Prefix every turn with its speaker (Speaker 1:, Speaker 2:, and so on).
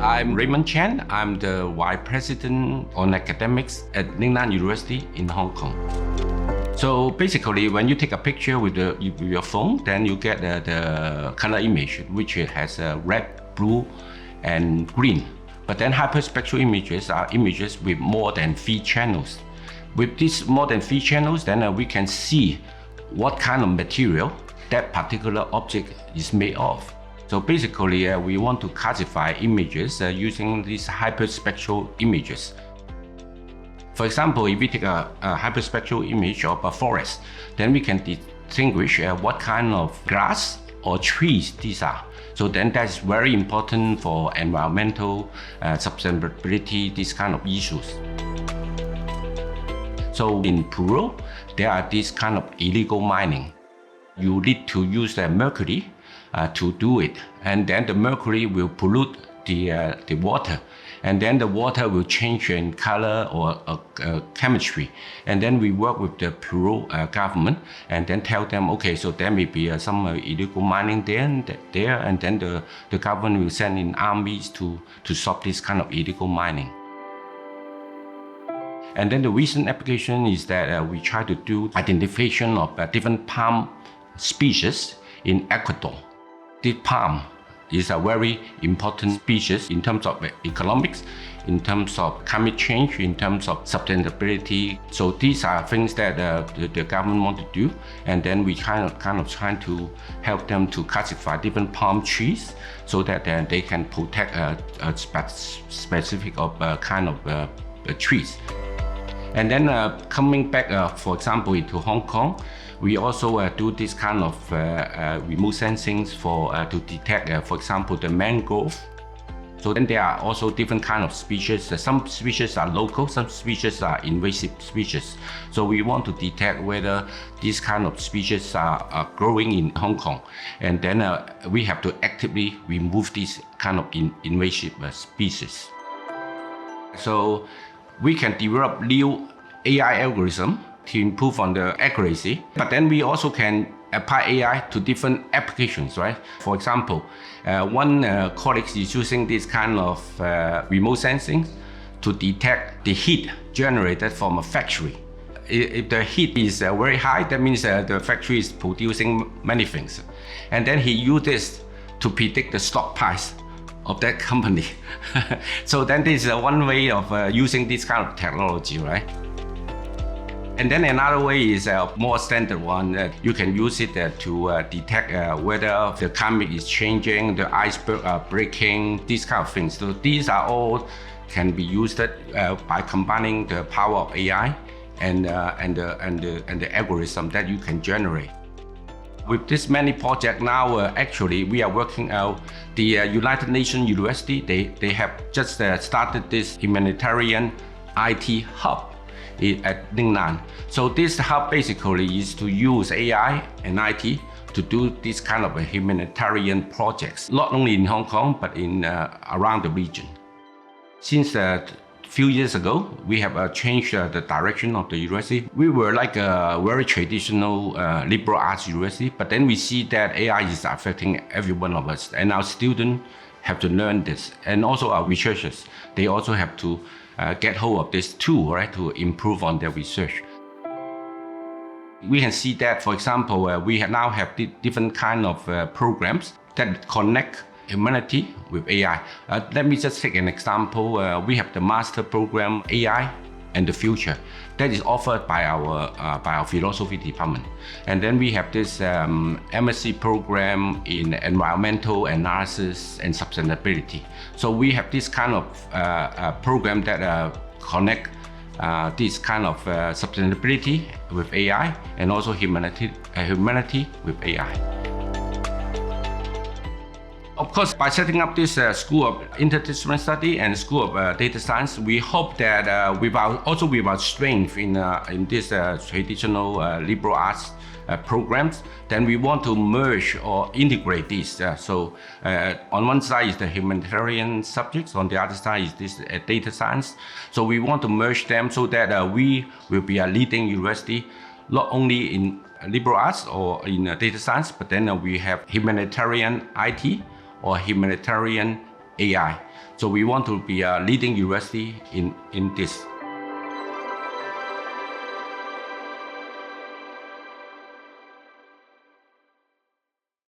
Speaker 1: I'm Raymond Chan. I'm the Vice President on Academics at Lingnan University in Hong Kong. So basically, when you take a picture with your phone, then you get the color image, which has red, blue, and green. But then hyperspectral images are images with more than 3 channels. With these more than 3 channels, then we can see what kind of material that particular object is made of. So basically, we want to classify images using these hyperspectral images. For example, if we take a hyperspectral image of a forest, then we can distinguish what kind of grass or trees these are. So then that's very important for environmental sustainability, these kind of issues. So in Peru, there are these kind of illegal mining. You need to use mercury to do it, and then the mercury will pollute the water, and then the water will change in color or chemistry. And then we work with the Peru government and then tell them, okay, so there may be some illegal mining there, and then the government will send in armies to stop this kind of illegal mining. And then the recent application is that we try to do identification of different palm species in Ecuador. This palm is a very important species in terms of economics, in terms of climate change, in terms of sustainability. So these are things that the government want to do, and then we kind of trying to help them to classify different palm trees so that they can protect a specific kind of trees. And then coming back, for example, into Hong Kong, we also do this kind of remote sensing to detect, for example, the mangrove. So then there are also different kind of species. Some species are local, some species are invasive species. So we want to detect whether these kind of species are growing in Hong Kong. And then we have to actively remove these kind of invasive species. So we can develop new AI algorithm to improve on the accuracy, but then we also can apply AI to different applications, right? For example, one colleague is using this kind of remote sensing to detect the heat generated from a factory. If the heat is very high, that means the factory is producing many things. And then he used this to predict the stock price of that company. So then this is one way of using this kind of technology, right? And then another way is a more standard one. You can use it to detect whether the climate is changing, the iceberg are breaking, these kind of things. So these are all can be used by combining the power of AI and the algorithm that you can generate. With this many projects now, actually we are working out the United Nations University. They have just started this humanitarian IT hub at Lingnan. So this hub basically is to use AI and IT to do this kind of humanitarian projects, not only in Hong Kong, but in around the region. Since a few years ago, we have changed the direction of the university. We were like a very traditional liberal arts university, but then we see that AI is affecting every one of us, and our students have to learn this, and also our researchers, they also have to get hold of this tool, right, to improve on their research. We can see that, for example, we now have different kind of programs that connect humanity with AI. Let me just take an example. We have the master program AI and the Future that is offered by our philosophy department. And then we have this MSc program in environmental analysis and sustainability. So we have this kind of program that connect this kind of sustainability with AI and also humanity with AI. Of course, by setting up this School of Interdisciplinary Study and School of Data Science, we hope that with our strength in this traditional liberal arts programs, then we want to merge or integrate these. So on one side is the humanitarian subjects, on the other side is this data science. So we want to merge them so that we will be a leading university, not only in liberal arts or in data science, but then we have humanitarian IT or humanitarian AI. So we want to be a leading university in this.